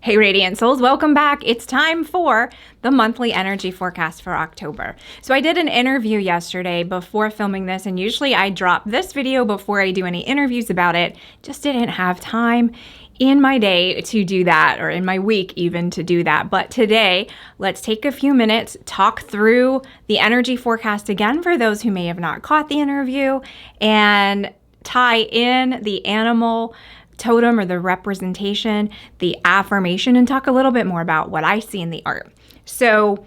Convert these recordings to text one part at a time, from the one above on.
Hey Radiant Souls, welcome back. It's time for the monthly energy forecast for October. So I did an interview yesterday before filming this, and usually I drop this video before I do any interviews about it. Just didn't have time in my day to do that, or in my week even to do that. But today, let's take a few minutes, talk through the energy forecast again for those who may have not caught the interview, and tie in the animal totem or the representation, the affirmation, and talk a little bit more about what I see in the art. So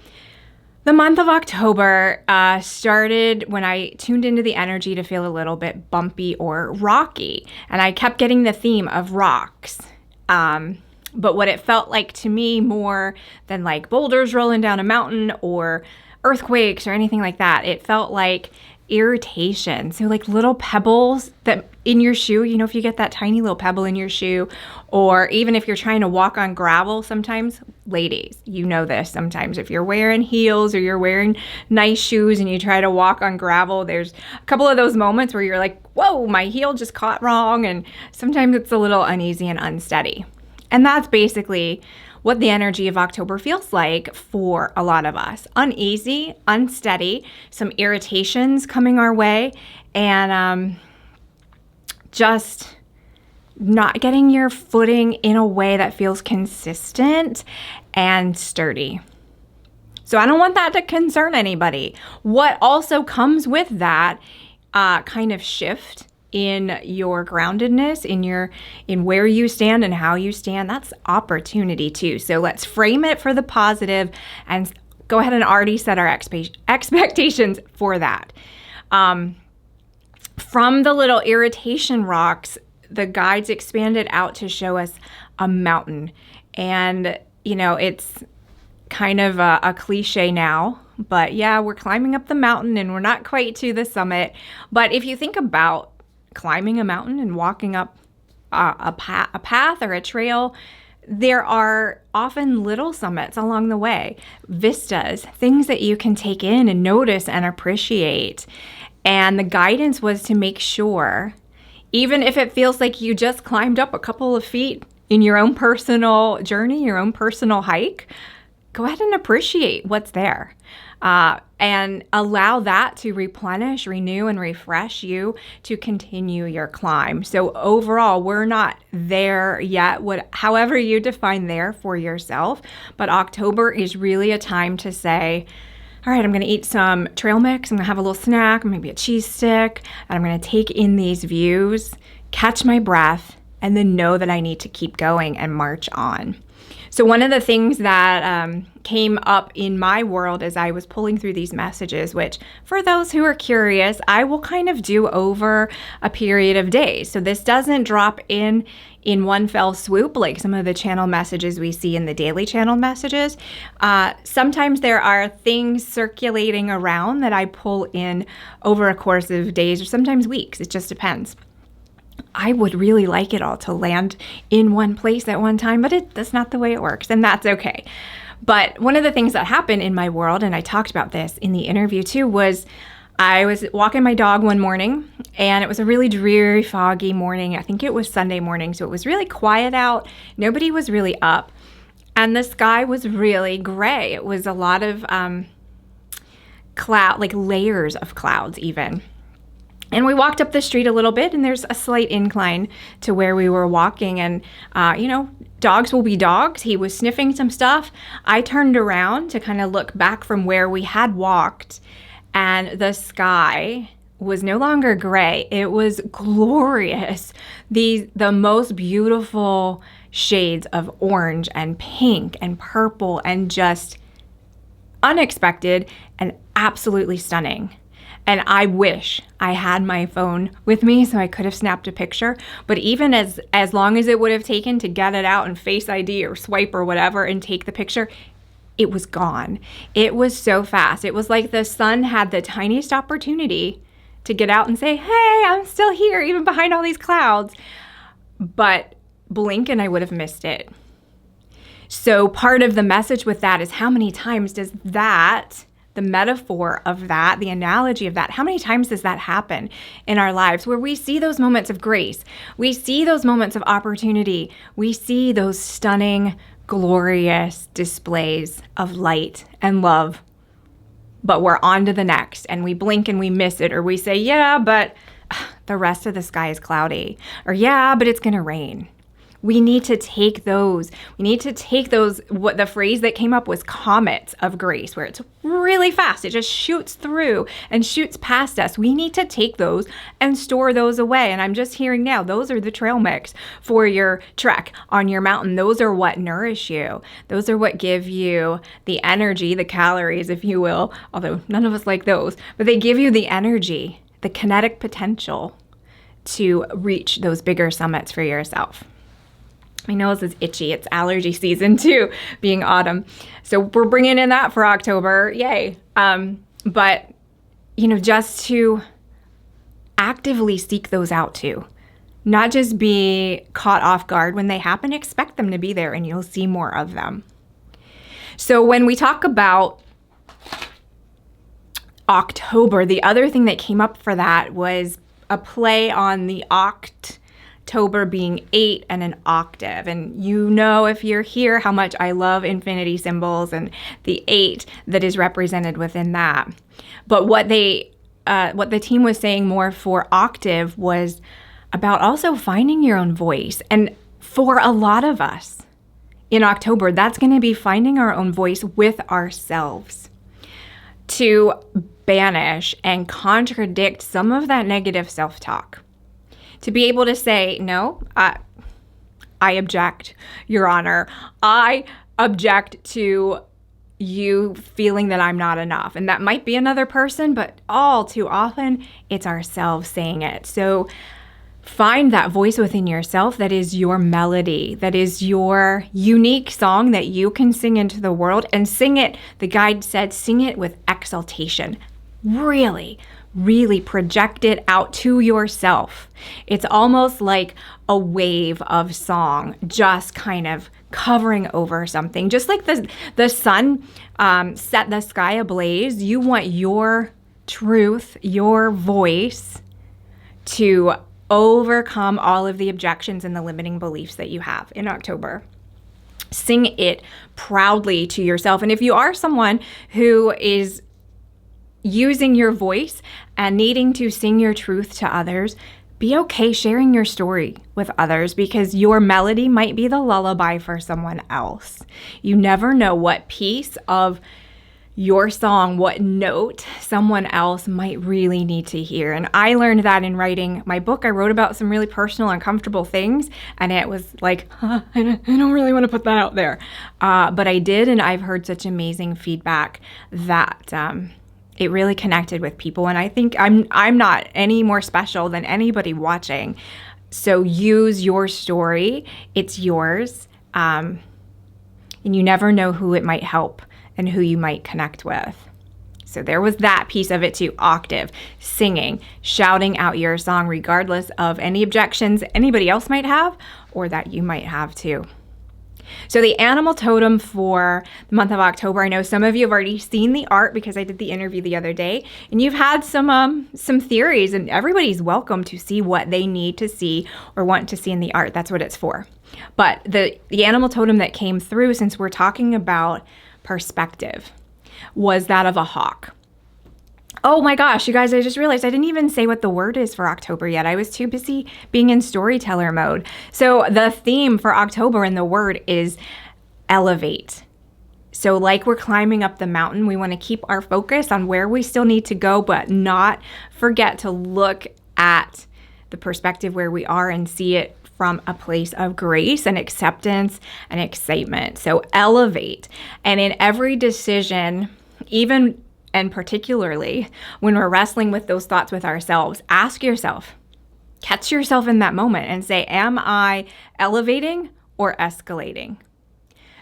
the month of October started when I tuned into the energy to feel a little bit bumpy or rocky. And I kept getting the theme of rocks. But what it felt like to me more than like boulders rolling down a mountain or earthquakes or anything like that, it felt like irritation. So like little pebbles that in your shoe, you know, if you get that tiny little pebble in your shoe, or even if you're trying to walk on gravel sometimes, ladies, you know this sometimes, if you're wearing heels or you're wearing nice shoes and you try to walk on gravel, there's a couple of those moments where you're like, whoa, my heel just caught wrong. And sometimes it's a little uneasy and unsteady. And that's basically what the energy of October feels like for a lot of us. Uneasy, unsteady, some irritations coming our way, and just not getting your footing in a way that feels consistent and sturdy. So I don't want that to concern anybody. What also comes with that kind of shift in your groundedness, in where you stand and how you stand, that's opportunity too. So let's frame it for the positive and go ahead and already set our expectations for that. From the little irritation rocks, the guides expanded out to show us a mountain. And, you know, it's kind of a cliche now, but yeah, we're climbing up the mountain and we're not quite to the summit. But if you think about climbing a mountain and walking up a path or a trail, there are often little summits along the way, vistas, things that you can take in and notice and appreciate. And the guidance was to make sure, even if it feels like you just climbed up a couple of feet in your own personal journey, your own personal hike, go ahead and appreciate what's there. And allow that to replenish, renew, and refresh you to continue your climb. So overall, we're not there yet, however you define there for yourself. But October is really a time to say, all right, I'm going to eat some trail mix. I'm going to have a little snack, maybe a cheese stick, and I'm going to take in these views, catch my breath, and then know that I need to keep going and march on. So one of the things that came up in my world as I was pulling through these messages, which for those who are curious, I will kind of do over a period of days. So this doesn't drop in one fell swoop like some of the channel messages we see in the daily channel messages. Sometimes there are things circulating around that I pull in over a course of days or sometimes weeks. It just depends. I would really like it all to land in one place at one time, but that's not the way it works, and that's okay. But one of the things that happened in my world, and I talked about this in the interview too, was I was walking my dog one morning, and it was a really dreary, foggy morning. I think it was Sunday morning, so it was really quiet out. Nobody was really up, and the sky was really gray. It was a lot of cloud, like layers of clouds even. And we walked up the street a little bit, and there's a slight incline to where we were walking. And, dogs will be dogs. He was sniffing some stuff. I turned around to kind of look back from where we had walked, and the sky was no longer gray. It was glorious. The most beautiful shades of orange and pink and purple, and just unexpected and absolutely stunning. And I wish I had my phone with me so I could have snapped a picture. But even as long as it would have taken to get it out and Face ID or swipe or whatever and take the picture, it was gone. It was so fast. It was like the sun had the tiniest opportunity to get out and say, hey, I'm still here, even behind all these clouds. But blink and I would have missed it. So part of the message with that is, how many times does that, the metaphor of that, the analogy of that, how many times does that happen in our lives where we see those moments of grace, we see those moments of opportunity, we see those stunning, glorious displays of light and love, but we're on to the next and we blink and we miss it, or we say, yeah, but the rest of the sky is cloudy, or yeah, but it's going to rain. We need to take those, what the phrase that came up was comets of grace, where it's really fast. It just shoots through and shoots past us. We need to take those and store those away. And I'm just hearing now, those are the trail mix for your trek on your mountain. Those are what nourish you. Those are what give you the energy, the calories, if you will, although none of us like those, but they give you the energy, the kinetic potential to reach those bigger summits for yourself. My nose is itchy. It's allergy season too, being autumn. So we're bringing in that for October. Yay. But, just to actively seek those out too. Not just be caught off guard when they happen. Expect them to be there and you'll see more of them. So when we talk about October, the other thing that came up for that was a play on the October being 8 and an octave. And if you're here, how much I love infinity symbols and the 8 that is represented within that. But what the team was saying more for octave was about also finding your own voice. And for a lot of us in October, that's going to be finding our own voice with ourselves to banish and contradict some of that negative self-talk. To be able to say, no, I object, Your Honor. I object to you feeling that I'm not enough. And that might be another person, but all too often, it's ourselves saying it. So find that voice within yourself that is your melody, that is your unique song that you can sing into the world, and sing it, the guide said, sing it with exaltation. Really project it out to yourself. It's almost like a wave of song just kind of covering over something. Just like the sun set the sky ablaze, you want your truth, your voice to overcome all of the objections and the limiting beliefs that you have in October. Sing it proudly to yourself. And if you are someone who is using your voice and needing to sing your truth to others, be okay sharing your story with others, because your melody might be the lullaby for someone else. You never know what piece of your song, what note someone else might really need to hear. And I learned that in writing my book. I wrote about some really personal, uncomfortable things, and it was like, I don't really want to put that out there. But I did, and I've heard such amazing feedback that it really connected with people. And I think I'm not any more special than anybody watching. So use your story. It's yours. And you never know who it might help and who you might connect with. So there was that piece of it too. Octave, singing, shouting out your song regardless of any objections anybody else might have or that you might have too. So the animal totem for the month of October, I know some of you have already seen the art because I did the interview the other day, and you've had some theories, and everybody's welcome to see what they need to see or want to see in the art. That's what it's for. But the animal totem that came through, since we're talking about perspective, was that of a hawk. Oh my gosh, you guys, I just realized I didn't even say what the word is for October yet. I was too busy being in storyteller mode. So the theme for October and the word is elevate. So like we're climbing up the mountain, we want to keep our focus on where we still need to go, but not forget to look at the perspective where we are and see it from a place of grace and acceptance and excitement. So elevate. And in every decision, even and particularly when we're wrestling with those thoughts with ourselves, ask yourself, catch yourself in that moment and say, am I elevating or escalating?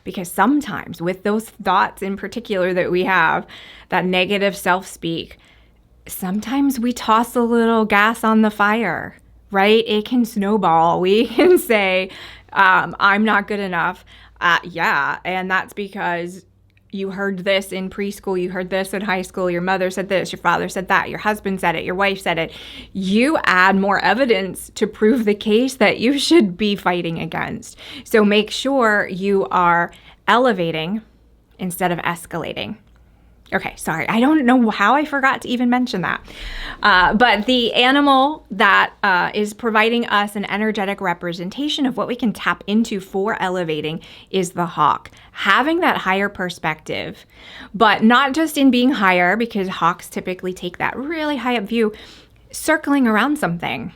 Because sometimes with those thoughts in particular that we have, that negative self-speak, sometimes we toss a little gas on the fire, right? It can snowball. We can say, I'm not good enough. Yeah, and that's because you heard this in preschool, you heard this in high school, your mother said this, your father said that, your husband said it, your wife said it. You add more evidence to prove the case that you should be fighting against. So make sure you are elevating instead of escalating. Okay, sorry, I don't know how I forgot to even mention that. But the animal that is providing us an energetic representation of what we can tap into for elevating is the hawk. Having that higher perspective, but not just in being higher, because hawks typically take that really high up view, circling around something.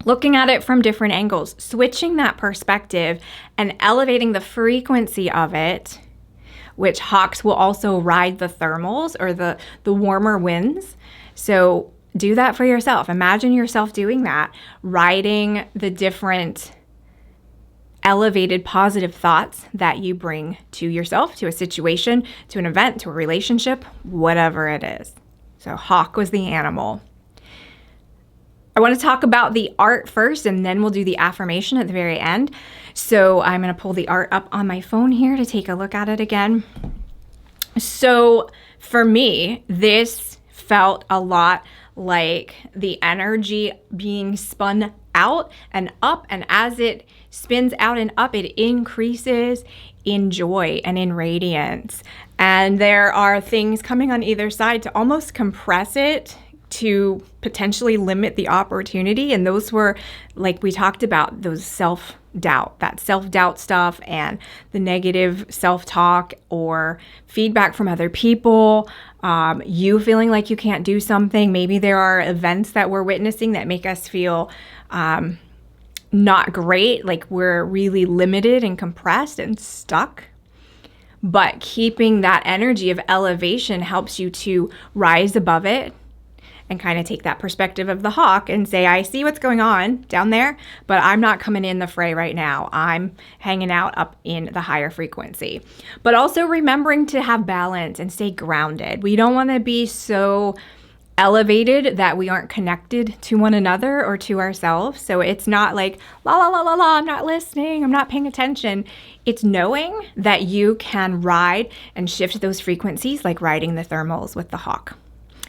Looking at it from different angles, switching that perspective and elevating the frequency of it, which hawks will also ride the thermals or the warmer winds. So do that for yourself. Imagine yourself doing that, riding the different elevated positive thoughts that you bring to yourself, to a situation, to an event, to a relationship, whatever it is. So hawk was the animal. I want to talk about the art first, and then we'll do the affirmation at the very end. So I'm going to pull the art up on my phone here to take a look at it again. So for me, this felt a lot like the energy being spun out and up. And as it spins out and up, it increases in joy and in radiance. And there are things coming on either side to almost compress it, to potentially limit the opportunity. And those were, like we talked about, those self-doubt, that self-doubt stuff and the negative self-talk or feedback from other people, you feeling like you can't do something. Maybe there are events that we're witnessing that make us feel not great, like we're really limited and compressed and stuck. But keeping that energy of elevation helps you to rise above it and kind of take that perspective of the hawk and say, I see what's going on down there, but I'm not coming in the fray right now. I'm hanging out up in the higher frequency. But also remembering to have balance and stay grounded. We don't want to be so elevated that we aren't connected to one another or to ourselves. So it's not like, la, la, la, la, la, I'm not listening, I'm not paying attention. It's knowing that you can ride and shift those frequencies like riding the thermals with the hawk.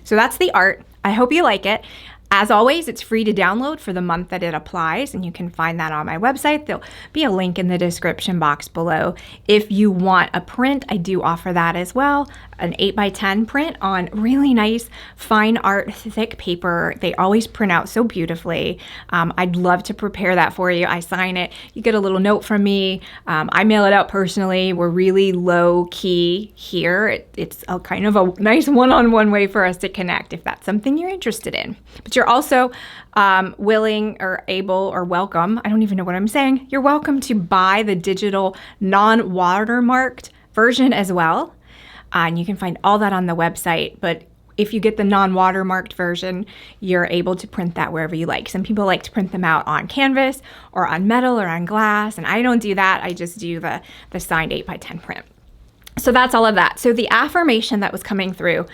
So that's the art. I hope you like it. As always, it's free to download for the month that it applies, and you can find that on my website. There'll be a link in the description box below. If you want a print, I do offer that as well, an 8x10 print on really nice, fine art, thick paper. They always print out so beautifully. I'd love to prepare that for you. I sign it. You get a little note from me. I mail it out personally. We're really low key here. It's a kind of a nice one-on-one way for us to connect if that's something you're interested in. But you're also willing or able or welcome, I don't even know what I'm saying, you're welcome to buy the digital non-watermarked version as well. And you can find all that on the website. But if you get the non-watermarked version, you're able to print that wherever you like. Some people like to print them out on canvas or on metal or on glass. And I don't do that. I just do the signed 8x10 print. So that's all of that. So the affirmation that was coming through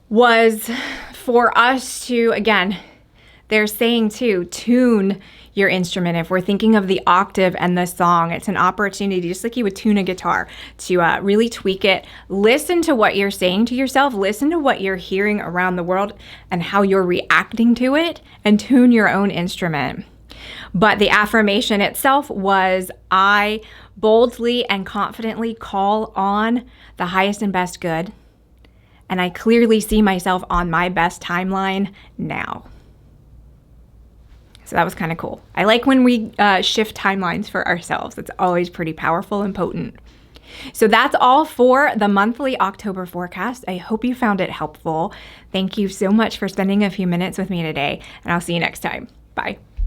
was for us to, again, they're saying to tune your instrument. If we're thinking of the octave and the song, it's an opportunity, just like you would tune a guitar, to really tweak it. Listen to what you're saying to yourself. Listen to what you're hearing around the world and how you're reacting to it, and tune your own instrument. But the affirmation itself was, I boldly and confidently call on the highest and best good, and I clearly see myself on my best timeline now. So that was kind of cool. I like when we shift timelines for ourselves. It's always pretty powerful and potent. So that's all for the monthly October forecast. I hope you found it helpful. Thank you so much for spending a few minutes with me today, and I'll see you next time. Bye.